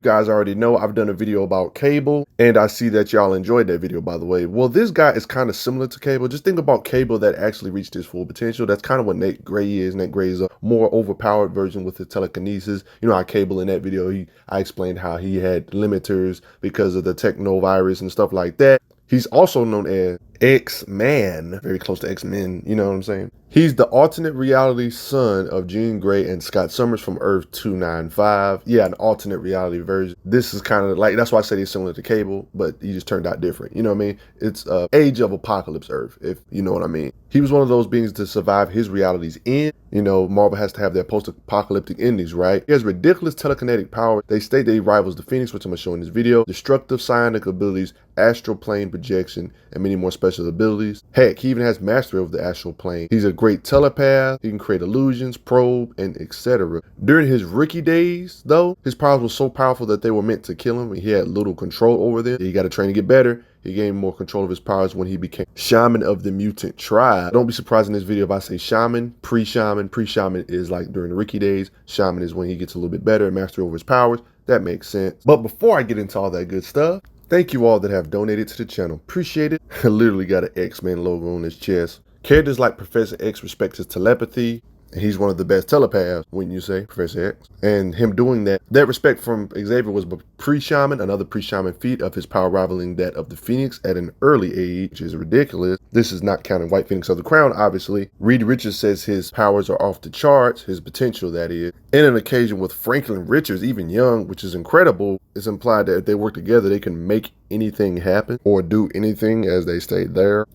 You guys already know I've done a video about Cable, and I see that y'all enjoyed that video, by the way. Well, this guy is kind of similar to Cable. Just think about Cable that actually reached his full potential. That's kind of what Nate Gray is. Nate Gray is a more overpowered version with his telekinesis. You know how Cable in that video, I explained how he had limiters because of the technovirus and stuff like that. He's also known as X-Man, very close to X-Men, you know what I'm saying? He's the alternate reality son of Jean Grey and Scott Summers from Earth 295. Yeah, an alternate reality version. This is kind of like, that's why I say he's similar to Cable, but he just turned out different. You know what I mean? It's Age of Apocalypse Earth, if you know what I mean. He was one of those beings to survive his reality's end. You know, Marvel has to have their post-apocalyptic endings, right? He has ridiculous telekinetic power. They state that he rivals the Phoenix, which I'm going to show in this video, destructive psionic abilities, astral plane projection, and many more special abilities. Heck, he even has mastery over the astral plane. He's a great telepath. He can create illusions, probe, and etc. During his rookie days, though, his powers were so powerful that they were meant to kill him. He had little control over them. He got to train to get better. He gained more control of his powers when he became Shaman of the Mutant Tribe. Don't be surprised in this video if I say Shaman, Pre-Shaman. Pre-Shaman is like during the rookie days. Shaman is when he gets a little bit better and mastery over his powers. That makes sense. But before I get into all that good stuff, thank you all that have donated to the channel. Appreciate it. I literally got an X-Men logo on his chest. Characters like Professor X respect his telepathy. And he's one of the best telepaths, wouldn't you say, Professor X? And him doing that respect from Xavier was pre-shaman, another pre-shaman feat of his power rivaling that of the Phoenix at an early age, which is ridiculous. This is not counting White Phoenix of the Crown, obviously. Reed Richards says his powers are off the charts, his potential, that is. In an occasion with Franklin Richards, even young, which is incredible, it's implied that if they work together, they can make anything happen or do anything, as they state there.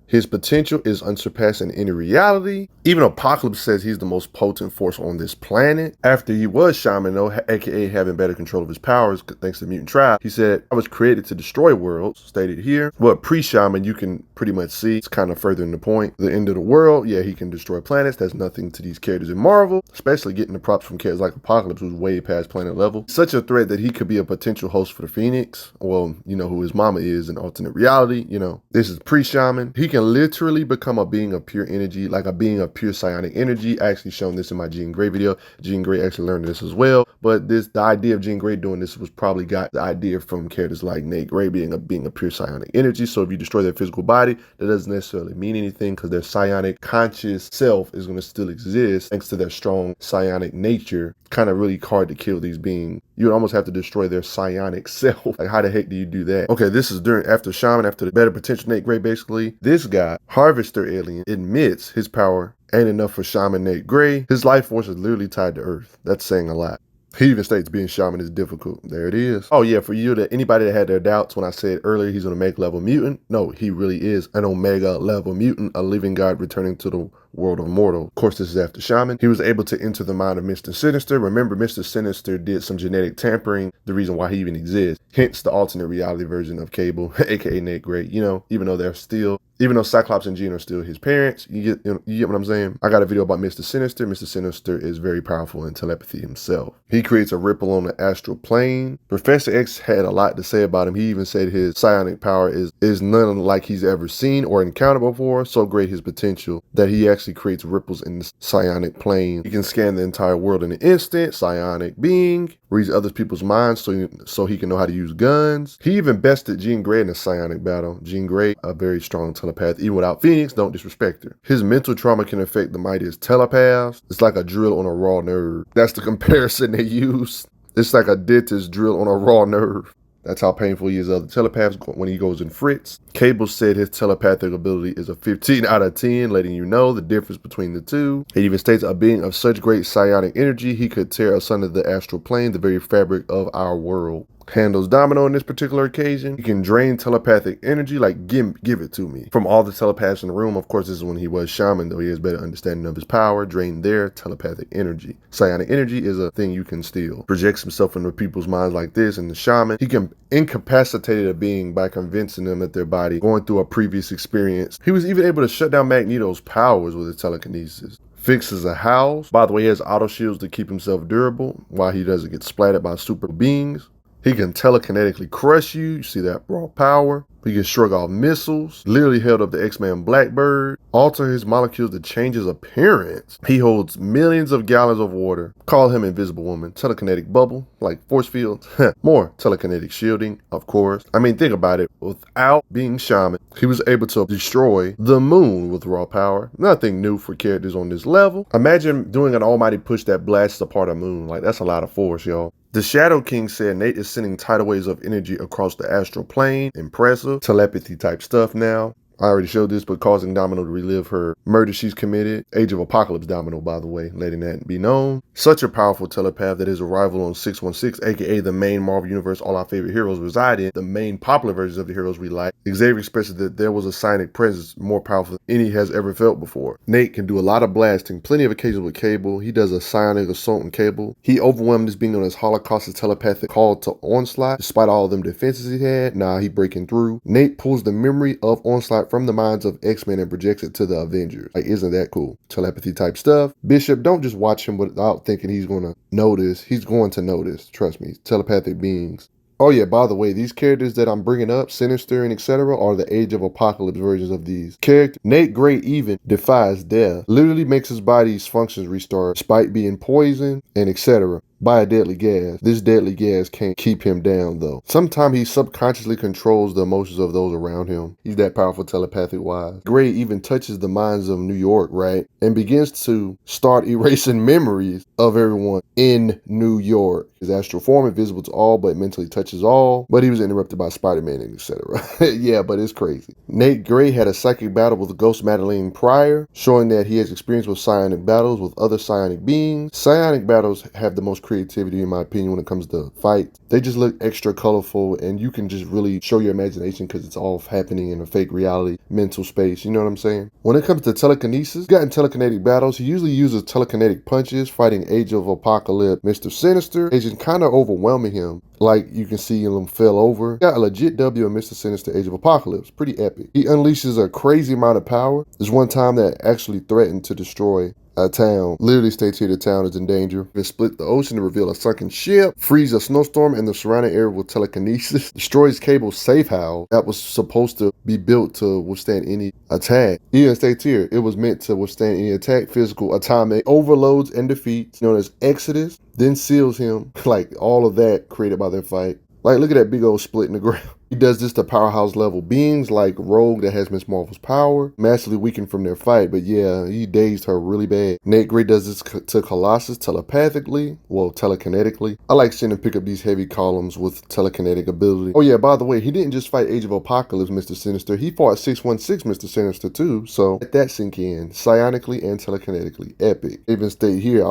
His potential is unsurpassed in any reality. Even Apocalypse says he's the most potent force on this planet. After he was Shaman, though, aka having better control of his powers thanks to the Mutant Tribe, he said, I was created to destroy worlds, stated here. But pre-Shaman, you can pretty much see, it's kind of further in the point. The end of the world, yeah, he can destroy planets. That's nothing to these characters in Marvel, especially getting the props from characters like Apocalypse, who's way past planet level. Such a threat that he could be a potential host for the Phoenix. Well, you know who his mama is in alternate reality, you know. This is pre-Shaman. He can literally become a being of pure energy, like a being of pure psionic energy. I actually shown this in my Jean Grey video. Jean Grey actually learned this as well. But the idea of Jean Grey doing this was probably got the idea from characters like Nate Gray being a pure psionic energy. So if you destroy their physical body, that doesn't necessarily mean anything because their psionic conscious self is going to still exist thanks to their strong psionic nature. Kind of really hard to kill these beings. You would almost have to destroy their psionic self. Like, how the heck do you do that? Okay, this is after Shaman, after the better potential Nate Gray, basically. This guy, Harvester Alien, admits his power ain't enough for Shaman Nate Gray. His life force is literally tied to Earth. That's saying a lot. He even states being Shaman is difficult. There it is. Oh yeah, for anybody that had their doubts when I said earlier he's an Omega level mutant, no, he really is an Omega level mutant, a living god returning to the world of mortal. Of course, this is after Shaman. He was able to enter the mind of Mr. Sinister. Remember, Mr. Sinister did some genetic tampering, the reason why he even exists. Hence the alternate reality version of Cable, aka Nate Gray. You know, even though Cyclops and Jean are still his parents, you get what I'm saying? I got a video about Mr. Sinister. Mr. Sinister is very powerful in telepathy himself. He creates a ripple on the astral plane. Professor X had a lot to say about him. He even said his psionic power is none like he's ever seen or encountered before. So great his potential that he actually creates ripples in the psionic plane. He can scan the entire world in an instant. Psionic being. Reads other people's minds so he can know how to use guns. He even bested Jean Grey in a psionic battle. Jean Grey, a very strong telepath. Even without Phoenix, don't disrespect her. His mental trauma can affect the mightiest telepaths. It's like a drill on a raw nerve. That's the comparison they use. It's like a dentist drill on a raw nerve. That's how painful he is other telepaths when he goes in frits. Cable said his telepathic ability is a 15 out of 10, letting you know the difference between the two. It even states a being of such great psionic energy, he could tear asunder the astral plane, the very fabric of our world. Handles Domino in this particular occasion. He can drain telepathic energy, like give it to me. From all the telepaths in the room, of course, this is when he was Shaman, though he has better understanding of his power, drain their telepathic energy. Psionic energy is a thing you can steal. Projects himself into people's minds like this, and the Shaman, he can incapacitate a being by convincing them that their body going through a previous experience. He was even able to shut down Magneto's powers with his telekinesis. Fixes a house. By the way, he has auto shields to keep himself durable while he doesn't get splattered by super beings. He can telekinetically crush you. You see that raw power. He can shrug off missiles, literally held up the X-Man Blackbird, alter his molecules to change his appearance. He holds millions of gallons of water. Call him Invisible Woman. Telekinetic bubble, like force fields. More telekinetic shielding, of course. I mean, think about it. Without being shaman, he was able to destroy the moon with raw power. Nothing new for characters on this level. Imagine doing an almighty push that blasts apart a moon. Like, that's a lot of force, y'all. The Shadow King said Nate is sending tidal waves of energy across the astral plane. Impressive. Telepathy type stuff now. I already showed this, but causing Domino to relive her murder she's committed. Age of Apocalypse Domino, by the way, letting that be known. Such a powerful telepath that his arrival on 616, aka the main Marvel Universe all our favorite heroes reside in, the main popular versions of the heroes we like. Xavier expressed that there was a psionic presence more powerful than any has ever felt before. Nate can do a lot of blasting, plenty of occasions with Cable. He does a psionic assault on Cable. He overwhelmed this being on his Holocaust's telepathic call to Onslaught. Despite all them defenses he had, he breaking through. Nate pulls the memory of Onslaught from the minds of X-Men and projects it to the Avengers. Like, isn't that cool? Telepathy type stuff. Bishop, don't just watch him without thinking he's going to notice. He's going to notice. Trust me. Telepathic beings. Oh yeah, by the way, these characters that I'm bringing up, Sinister and etc., are the Age of Apocalypse versions of these characters. Nate Gray even defies death. Literally makes his body's functions restart despite being poisoned and etc. by a deadly gas. This deadly gas can't keep him down though. Sometimes he subconsciously controls the emotions of those around him. He's that powerful telepathic wise. Gray even touches the minds of New York, right? And begins to start erasing memories of everyone in New York. His astral form invisible to all but mentally touches all. But he was interrupted by Spider-Man and etc. Yeah, but it's crazy. Nate Gray had a psychic battle with Ghost Madeline prior, showing that he has experience with psionic battles with other psionic beings. Psionic battles have the most creativity in my opinion when it comes to fight. They just look extra colorful and you can just really show your imagination because it's all happening in a fake reality, mental space, you know what I'm saying? When it comes to telekinesis, got in telekinetic battles, he usually uses telekinetic punches, fighting Age of Apocalypse, Mr. Sinister, Agent kind of overwhelming him. Like you can see him fell over. Got a legit W in Mr. Sinister Age of Apocalypse. Pretty epic. He unleashes a crazy amount of power. There's one time that actually threatened to destroy a town. Literally states here the town is in danger. They split the ocean to reveal a sunken ship, freeze a snowstorm in the surrounding area with telekinesis, destroys Cable's safe house that was supposed to be built to withstand any attack. Even states here, it was meant to withstand any attack, physical, atomic, overloads, and defeats, known as Exodus, then seals him. Like all of that created by their fight. Like look at that big old split in the ground. He does this to powerhouse level beings like Rogue that has Miss Marvel's power, massively weakened from their fight, but yeah, he dazed her really bad. Nate Gray does this to Colossus telepathically, well, telekinetically. I like seeing him pick up these heavy columns with telekinetic ability. Oh yeah, by the way, he didn't just fight Age of Apocalypse Mr. Sinister, he fought 616 Mr. Sinister too, so let that sink in, psionically and telekinetically, epic. Even state here,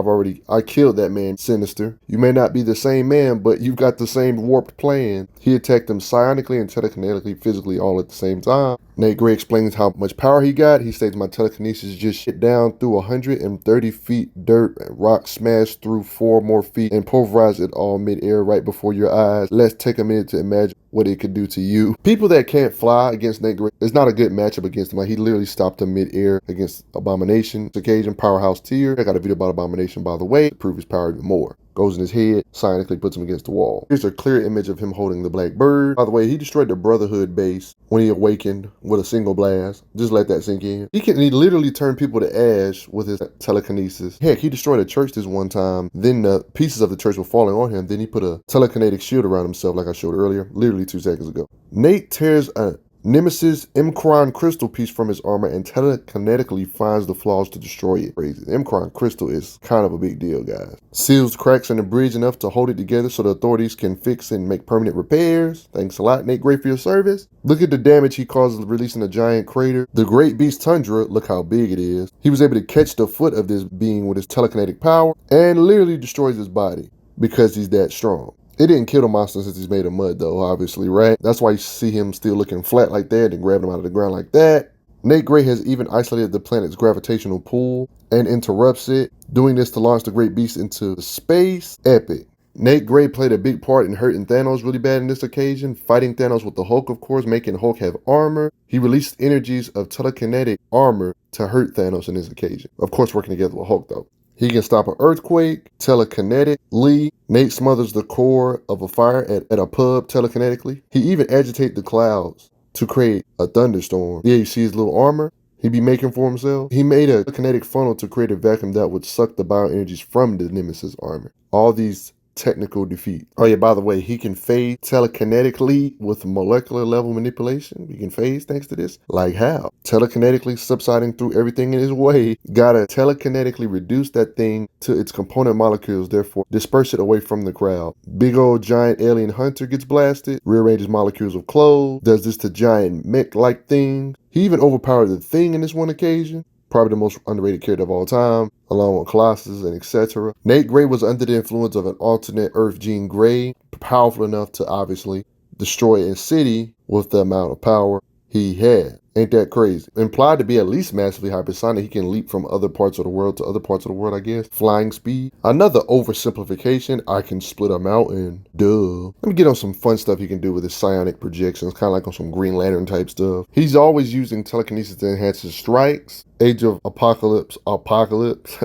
I killed that man Sinister. You may not be the same man, but you've got the same warped plan. He attacked him psionically and telekinetically, physically, all at the same time. Nate Gray explains how much power he got. He states, my telekinesis just shit down through 130 feet dirt, rock smashed through 4 more feet, and pulverized it all mid-air right before your eyes. Let's take a minute to imagine what it could do to you. People that can't fly against Nate Gray, it's not a good matchup against him. Like, he literally stopped him mid-air against Abomination. Occasion, powerhouse tier. I got a video about Abomination, by the way, to prove his power even more. Goes in his head, psionically puts him against the wall. Here's a clear image of him holding the Black Bird. By the way, he destroyed the Brotherhood base when he awakened with a single blast. Just let that sink in. He literally turned people to ash with his telekinesis. Heck, he destroyed a church this one time. Then the pieces of the church were falling on him. Then he put a telekinetic shield around himself like I showed earlier, literally 2 seconds ago. Nate tears a Nemesis Mcron crystal piece from his armor and telekinetically finds the flaws to destroy it. Crazy. The Mcron crystal is kind of a big deal, guys. Seals cracks in the bridge enough to hold it together so the authorities can fix and make permanent repairs. Thanks a lot, Nate Gray, for your service. Look at the damage he causes releasing a giant crater. The Great Beast Tundra, look how big it is. He was able to catch the foot of this being with his telekinetic power and literally destroys his body because he's that strong. It didn't kill the monster since he's made of mud though, obviously, right? That's why you see him still looking flat like that and grabbing him out of the ground like that. Nate Gray has even isolated the planet's gravitational pull and interrupts it, doing this to launch the Great Beast into space. Epic. Nate Gray played a big part in hurting Thanos really bad in this occasion, fighting Thanos with the Hulk, of course, making Hulk have armor. He released energies of telekinetic armor to hurt Thanos in this occasion. Of course, working together with Hulk though. He can stop an earthquake, telekinetically. Nate smothers the core of a fire at a pub telekinetically. He even agitates the clouds to create a thunderstorm. Yeah, you see his little armor he be making for himself? He made a kinetic funnel to create a vacuum that would suck the bioenergies from the Nemesis armor. All these technical defeat. Oh yeah, by the way, he can phase telekinetically with molecular level manipulation. He can phase thanks to this. Like how? Telekinetically subsiding through everything in his way. Gotta telekinetically reduce that thing to its component molecules, therefore disperse it away from the crowd. Big old giant alien hunter gets blasted, rearranges molecules of clothes, does this to giant mech-like things. He even overpowered the Thing in this one occasion. Probably the most underrated character of all time, along with Colossus and etc. Nate Gray was under the influence of an alternate Earth Jean Grey, powerful enough to obviously destroy a city with the amount of power he had. Ain't that crazy? Implied to be at least massively hypersonic, he can leap from other parts of the world to other parts of the world, I guess. Flying speed. Another oversimplification, I can split a mountain. Duh. Let me get on some fun stuff he can do with his psionic projections, kind of like on some Green Lantern type stuff. He's always using telekinesis to enhance his strikes. Age of Apocalypse,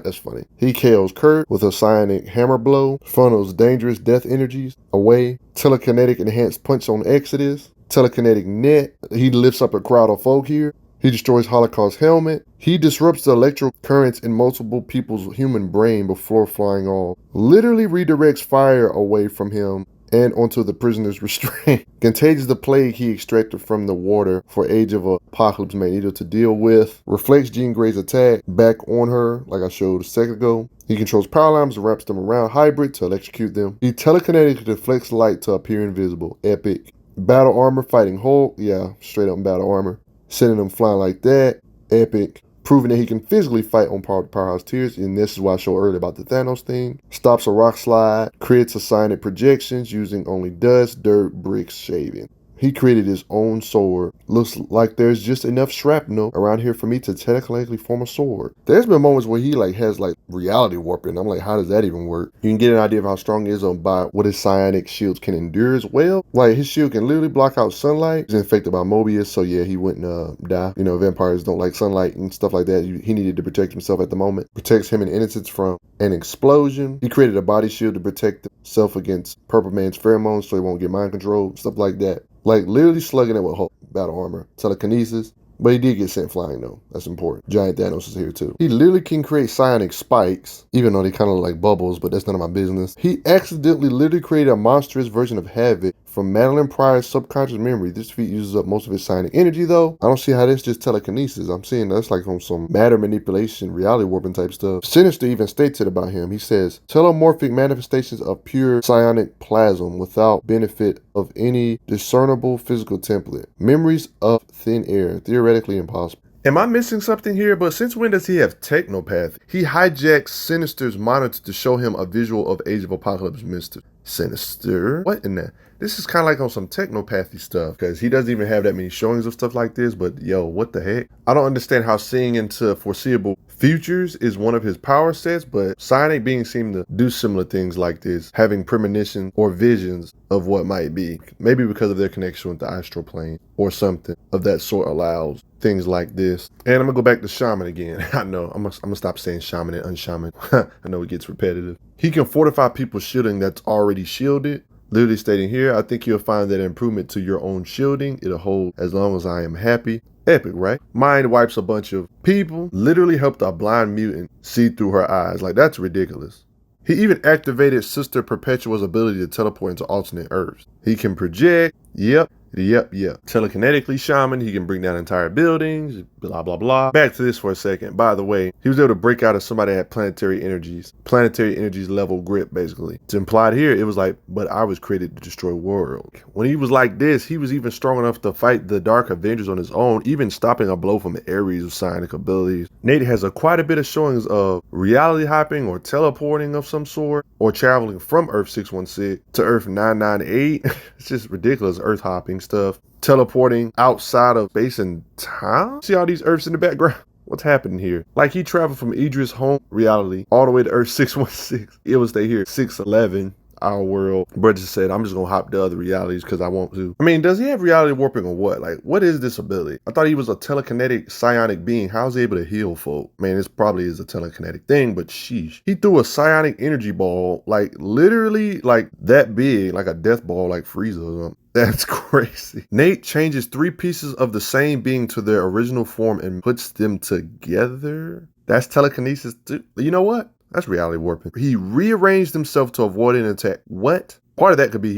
that's funny. He KOs Kurt with a psionic hammer blow, funnels dangerous death energies away, telekinetic enhanced punch on Exodus, telekinetic net. He lifts up a crowd of folk here. He destroys Holocaust helmet. He disrupts the electrical currents in multiple people's human brain before flying off. Literally redirects fire away from him and onto the prisoner's restraint. Contagious the plague he extracted from the water for Age of Apocalypse Magneto to deal with. Reflects Jean Grey's attack back on her, like I showed a second ago. He controls power lines and wraps them around Hybrid to electrocute them. He telekinetically deflects light to appear invisible. Epic. Battle armor fighting Hulk. Yeah, straight up battle armor. Sending him flying like that. Epic. Proving that he can physically fight on Powerhouse Tiers, and this is why I showed earlier about the Thanos thing. Stops a rock slide, creates a psionic projections using only dust, dirt, bricks, shaving. He created his own sword. Looks like there's just enough shrapnel around here for me to technically form a sword. There's been moments where he has reality warping. I'm like, how does that even work? You can get an idea of how strong he is by what his psionic shields can endure as well. Like his shield can literally block out sunlight. He's infected by Mobius, so yeah, he wouldn't die. You know, vampires don't like sunlight and stuff like that. He needed to protect himself at the moment. Protects him and innocents from an explosion. He created a body shield to protect himself against Purple Man's pheromones so he won't get mind controlled, stuff like that. Like literally slugging it with Hulk, battle armor, telekinesis. But he did get sent flying though. That's important. Giant Thanos is here too. He literally can create psionic spikes, even though they kind of look like bubbles, but that's none of my business. He accidentally literally created a monstrous version of Havoc from Madeline Pryor's subconscious memory. This feat uses up most of his psionic energy though. I don't see how that's just telekinesis. I'm seeing that's like from some matter manipulation, reality warping type stuff. Sinister even states it about him. He says, telomorphic manifestations of pure psionic plasm without benefit of any discernible physical template. Memories of thin air, theoretically impossible. Am I missing something here? But since when does he have technopathy? He hijacks Sinister's monitor to show him a visual of Age of Apocalypse Mr. Sinister? What in that? This is kind of like on some technopathy stuff, because he doesn't even have that many showings of stuff like this, but yo, what the heck? I don't understand how seeing into foreseeable futures is one of his power sets, but psionic beings seem to do similar things like this, having premonition or visions of what might be. Maybe because of their connection with the astral plane or something of that sort allows things like this. And I'm gonna go back to shaman again. I know, I'm gonna stop saying shaman and unshaman. I know it gets repetitive. He can fortify people's shielding that's already shielded. Literally stating here, I think you'll find that improvement to your own shielding. It'll hold as long as I am happy. Epic, right? Mind wipes a bunch of people. Literally helped a blind mutant see through her eyes. Like, that's ridiculous. He even activated Sister Perpetua's ability to teleport into alternate Earths. He can project. Yep. Telekinetically shaman, he can bring down entire buildings, blah, blah, blah. Back to this for a second. By the way, he was able to break out of somebody that had planetary energies level grip, basically. It's implied here, it was like, but I was created to destroy world. When he was like this, he was even strong enough to fight the Dark Avengers on his own, even stopping a blow from Ares with psionic abilities. Nate has quite a bit of showings of reality hopping or teleporting of some sort, or traveling from Earth 616 to Earth 998. It's just ridiculous Earth hopping stuff. Teleporting outside of space and time. See all these Earths in the background? What's happening here? Like he traveled from Idris' home reality all the way to Earth 616. It will stay here 611. our world. Brother just said, I'm just gonna hop to other realities because I want to. I mean, does he have reality warping or what? Like, what is this ability? I thought he was a telekinetic psionic being. How is he able to heal folk? Man, this probably is a telekinetic thing, but sheesh. He threw a psionic energy ball, like literally like that big, like a death ball, like Frieza or something. That's crazy. Nate changes 3 pieces of the same being to their original form and puts them together. That's telekinesis too. You know what? That's reality warping. He rearranged himself to avoid an attack. What? Part of that could be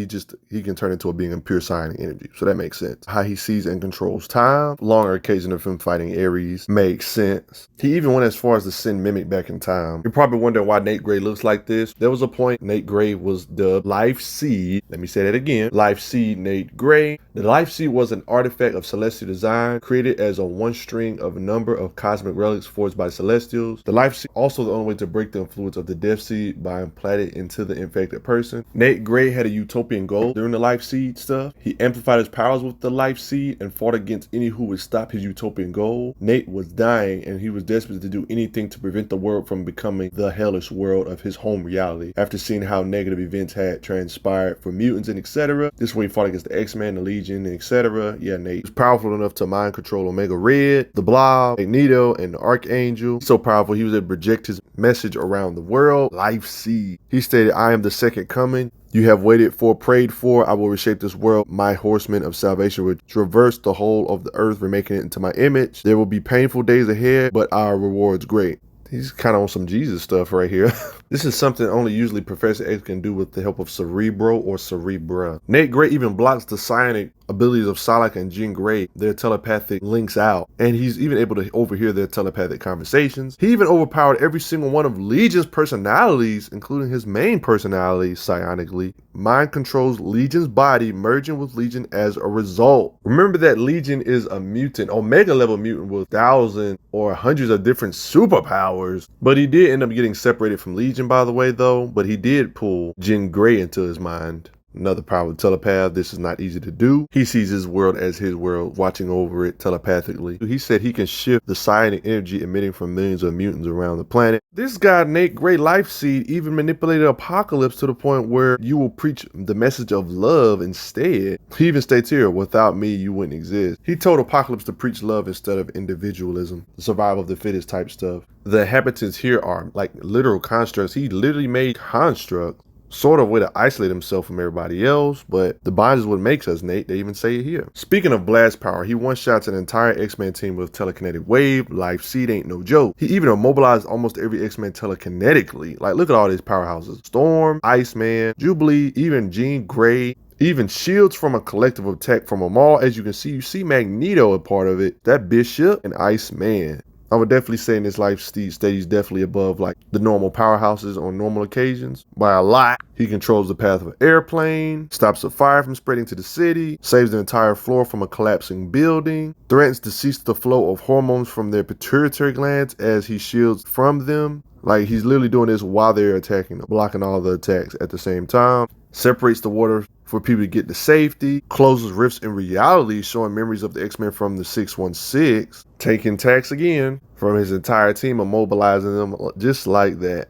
he can turn into a being of pure psionic energy. So that makes sense. How he sees and controls time. Longer occasion of him fighting Ares makes sense. He even went as far as to send Mimic back in time. You're probably wondering why Nate Gray looks like this. There was a point Nate Gray was dubbed Life Seed. Let me say that again. Life Seed Nate Gray. The Life Seed was an artifact of celestial design created as a one string of a number of cosmic relics forged by celestials. The Life Seed also the only way to break the influence of the Death Seed by implanting it into the infected person. Nate Gray had a utopian goal during the Life Seed stuff. He amplified his powers with the Life Seed and fought against any who would stop his utopian goal. Nate was dying and he was desperate to do anything to prevent the world from becoming the hellish world of his home reality. After seeing how negative events had transpired for mutants and etc. This way he fought against the X-Men, the Legion, and etc. Yeah, Nate was powerful enough to mind control Omega Red, the Blob, Magneto, and the Archangel. So powerful he was able to project his message around the world. Life Seed. He stated, I am the second coming. You have waited for, prayed for. I will reshape this world. My horsemen of salvation will traverse the whole of the earth, remaking it into my image. There will be painful days ahead, but our reward's great. He's kind of on some Jesus stuff right here. This is something only usually Professor X can do with the help of Cerebro or Cerebra. Nate Gray even blocks the psionic abilities of Psylocke and Jean Grey, their telepathic links out, and he's even able to overhear their telepathic conversations. He even overpowered every single one of Legion's personalities, including his main personality, psionically. Mind controls Legion's body, merging with Legion as a result. Remember that Legion is a mutant, Omega level mutant with thousands or hundreds of different superpowers, but he did end up getting separated from Legion, by the way, though, but he did pull Jean Grey into his mind. Another powerful telepath. This is not easy to do. He sees his world as his world, watching over it telepathically. He said he can shift the psionic energy emitting from millions of mutants around the planet. This guy, Nate Gray Life Seed, even manipulated Apocalypse to the point where you will preach the message of love instead. He even states here, without me, you wouldn't exist. He told Apocalypse to preach love instead of individualism, the survival of the fittest type stuff. The inhabitants here are like literal constructs. He literally made constructs. Sort of way to isolate himself from everybody else, but the bond is what makes us, Nate. They even say it here. Speaking of blast power, he one-shots an entire X-Men team with telekinetic wave. Life Seed ain't no joke. He even immobilized almost every X-Men telekinetically. Like, look at all these powerhouses. Storm, Iceman, Jubilee, even Jean Grey. Even shields from a collective attack from them all. As you see Magneto a part of it. That Bishop and Iceman. I would definitely say in this Life Seed state, he's definitely above like the normal powerhouses on normal occasions by a lot. He controls the path of an airplane, stops a fire from spreading to the city, saves the entire floor from a collapsing building, threatens to cease the flow of hormones from their pituitary glands as he shields from them. Like he's literally doing this while they're attacking them, blocking all the attacks at the same time. Separates the water for people to get to safety, closes rifts in reality, showing memories of the X-Men from the 616, taking tax again from his entire team, immobilizing them just like that.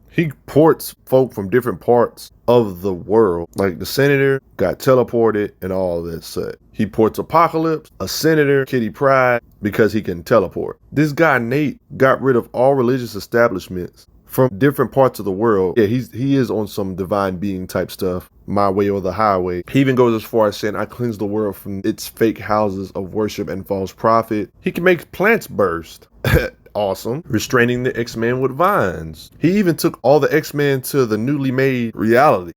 He ports folk from different parts of the world, like the Senator got teleported and all that such. He ports Apocalypse, a Senator, Kitty Pryde, because he can teleport. This guy Nate got rid of all religious establishments from different parts of the world. Yeah, he is on some divine being type stuff, my way or the highway. He even goes as far as saying, I cleanse the world from its fake houses of worship and false prophet. He can make plants burst. Awesome. Restraining the X-Men with vines. He even took all the X-Men to the newly made reality.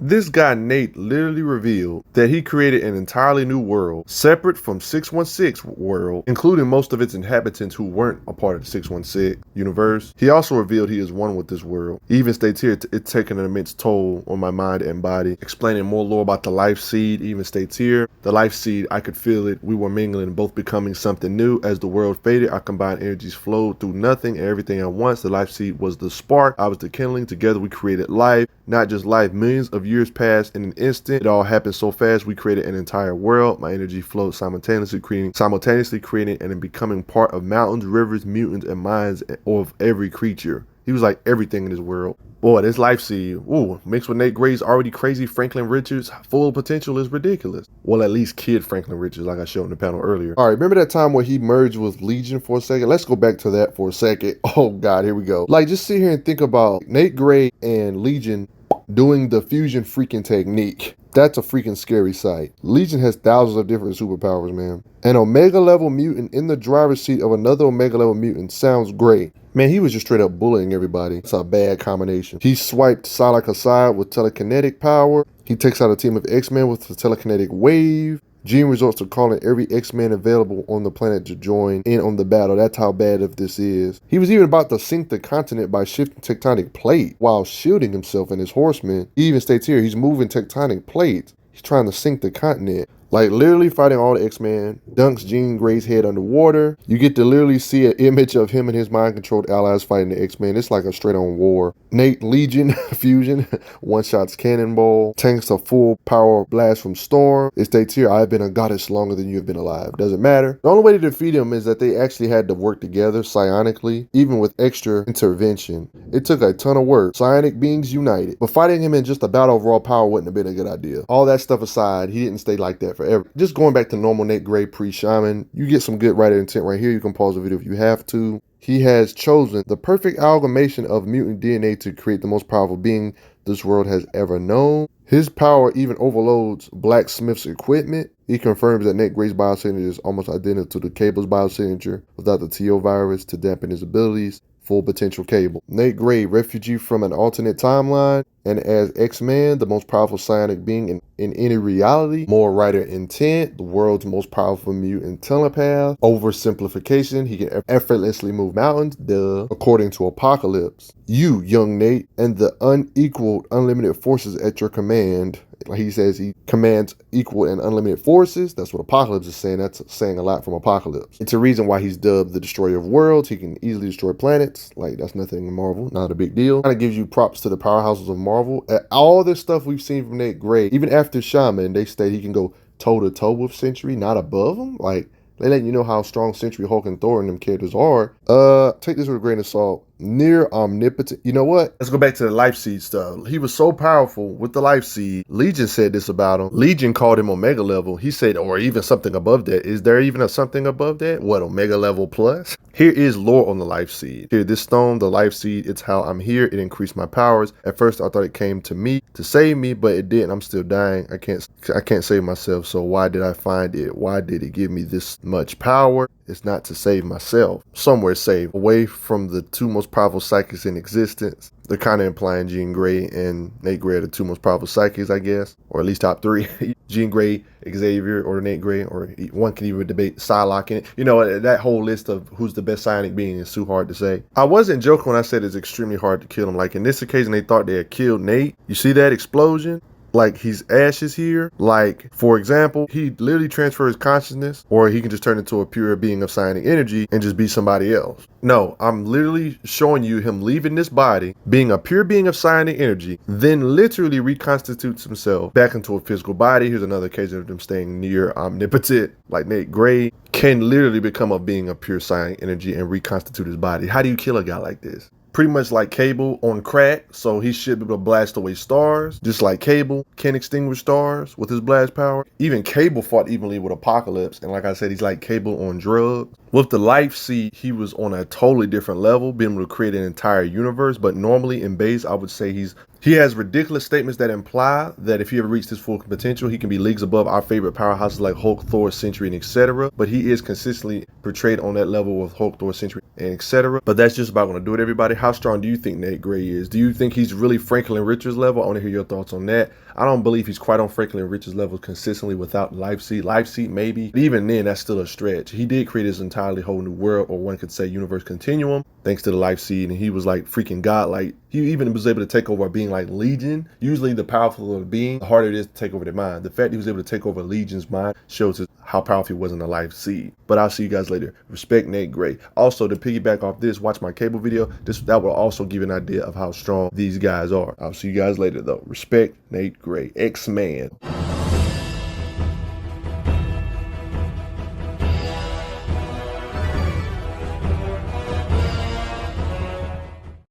This guy Nate literally revealed that he created an entirely new world, separate from 616 world, including most of its inhabitants who weren't a part of the 616 universe. He also revealed he is one with this world. He even states here, it's taken an immense toll on my mind and body. Explaining more lore about the Life Seed, he even states here, the Life Seed, I could feel it. We were mingling, both becoming something new. As the world faded, our combined energies flowed through nothing and everything at once. The Life Seed was the spark. I was the kindling. Together we created life. Not just life, millions of years passed in an instant. It all happened so fast. We created an entire world. My energy flowed simultaneously creating and becoming part of mountains, rivers, mutants, and minds of every creature. He was like everything in this world. Boy, this life seed, ooh, mixed with Nate Gray's already crazy Franklin Richards' full potential is ridiculous. Well, at least kid Franklin Richards, like I showed in the panel earlier. All right, remember that time where he merged with Legion for a second? Let's go back to that for a second. Oh God, here we go. Like, just sit here and think about Nate Gray and Legion doing the fusion freaking technique. That's a freaking scary sight. Legion has thousands of different superpowers, man. An Omega level mutant in the driver's seat of another Omega level mutant sounds great. Man, he was just straight up bullying everybody. It's a bad combination. He swiped Psionic aside with telekinetic power. He takes out a team of X-Men with the telekinetic wave. Gene resorts to calling every X-Men available on the planet to join in on the battle. That's how bad of this is. He was even about to sink the continent by shifting tectonic plate while shielding himself and his horsemen. He even states here he's moving tectonic plates. He's trying to sink the continent. Like literally fighting all the X-Men, dunks Jean Grey's head underwater. You get to literally see an image of him and his mind-controlled allies fighting the X-Men. It's like a straight-on war. Nate Legion fusion, one-shots cannonball, tanks a full power blast from Storm. It states here, I've been a goddess longer than you have been alive. Doesn't matter. The only way to defeat him is that they actually had to work together psionically, even with extra intervention. It took a ton of work. Psionic beings united. But fighting him in just a battle of raw power wouldn't have been a good idea. All that stuff aside, he didn't stay like that forever. Just going back to normal Nate Gray pre-shaman, you get some good writer intent right here. You can pause the video if you have to. He has chosen the perfect amalgamation of mutant DNA to create the most powerful being this world has ever known. His power even overloads Blacksmith's equipment. He confirms that Nate Gray's biosignature is almost identical to the Cable's biosignature without the TO virus to dampen his abilities. Full potential Cable. Nate Gray, refugee from an alternate timeline, and as X-Man, the most powerful psionic being in any reality. More writer intent, the world's most powerful mutant telepath. Oversimplification, he can effortlessly move mountains, duh. According to Apocalypse, you, young Nate, and the unequaled unlimited forces at your command. He says he commands equal and unlimited forces. That's what Apocalypse is saying. That's saying a lot from Apocalypse. It's a reason why he's dubbed the Destroyer of Worlds. He can easily destroy planets. Like, that's nothing in Marvel. Not a big deal. Kind of gives you props to the powerhouses of Marvel. All this stuff we've seen from Nate Gray, even after Shaman, they state he can go toe-to-toe with Sentry, not above him. Like, they letting you know how strong Sentry, Hulk, and Thor and them characters are. Take this with a grain of salt. Near omnipotent. You know what? Let's go back to the life seed stuff. He was so powerful with the life seed. Legion said this about him. Legion called him Omega level. He said, or even something above that. Is there even a something above that? What, Omega level plus? Here is lore on the life seed. Here, this stone, the life seed, it's how I'm here. It increased my powers. At first, I thought it came to me to save me, but it didn't. I'm still dying. I can't save myself. So why did I find it? Why did it give me this much power? It's not to save myself. Somewhere safe, away from the two most powerful psychics in existence. They're kind of implying Jean Grey and Nate Gray are the two most powerful psychics, I guess, or at least top three. Jean Grey, Xavier, or Nate Gray, or one can even debate Psylocke in it. You know, that whole list of who's the best psionic being is too hard to say. I wasn't joking when I said it's extremely hard to kill him. Like in this occasion, they thought they had killed Nate. You see that explosion? Like he's ashes here. Like, for example, he literally transfers consciousness, or he can just turn into a pure being of psionic energy and just be somebody else. No, I'm literally showing you him leaving this body, being a pure being of psionic energy, then literally reconstitutes himself back into a physical body. Here's another case of them staying near omnipotent, like Nate Gray can literally become a being of pure psionic energy and reconstitute his body. How do you kill a guy like this? Pretty much like Cable on crack, so he should be able to blast away stars, just like Cable can extinguish stars with his blast power. Even Cable fought evenly with Apocalypse, and like I said, he's like Cable on drugs. With the life seed, he was on a totally different level, being able to create an entire universe, but normally in base, I would say he has ridiculous statements that imply that if he ever reached his full potential, he can be leagues above our favorite powerhouses like Hulk, Thor, Sentry, and etc. But he is consistently portrayed on that level with Hulk, Thor, Sentry, and etc. But that's just about going to do it, everybody. How strong do you think Nate Gray is? Do you think he's really Franklin Richards level? I want to hear your thoughts on that. I don't believe he's quite on Franklin Richards level consistently without life seed. Life seed maybe, but even then, that's still a stretch. He did create his entirely whole new world, or one could say universe continuum, thanks to the life seed, and he was like freaking godlike. He even was able to take over a being like Legion. Usually the powerful of a being, the harder it is to take over their mind. The fact he was able to take over Legion's mind shows us how powerful he was in the life seed. But I'll see you guys later. Respect Nate Gray. Also, to piggyback off this, watch my Cable video. That will also give you an idea of how strong these guys are. I'll see you guys later though. Respect Nate Gray, X-Man.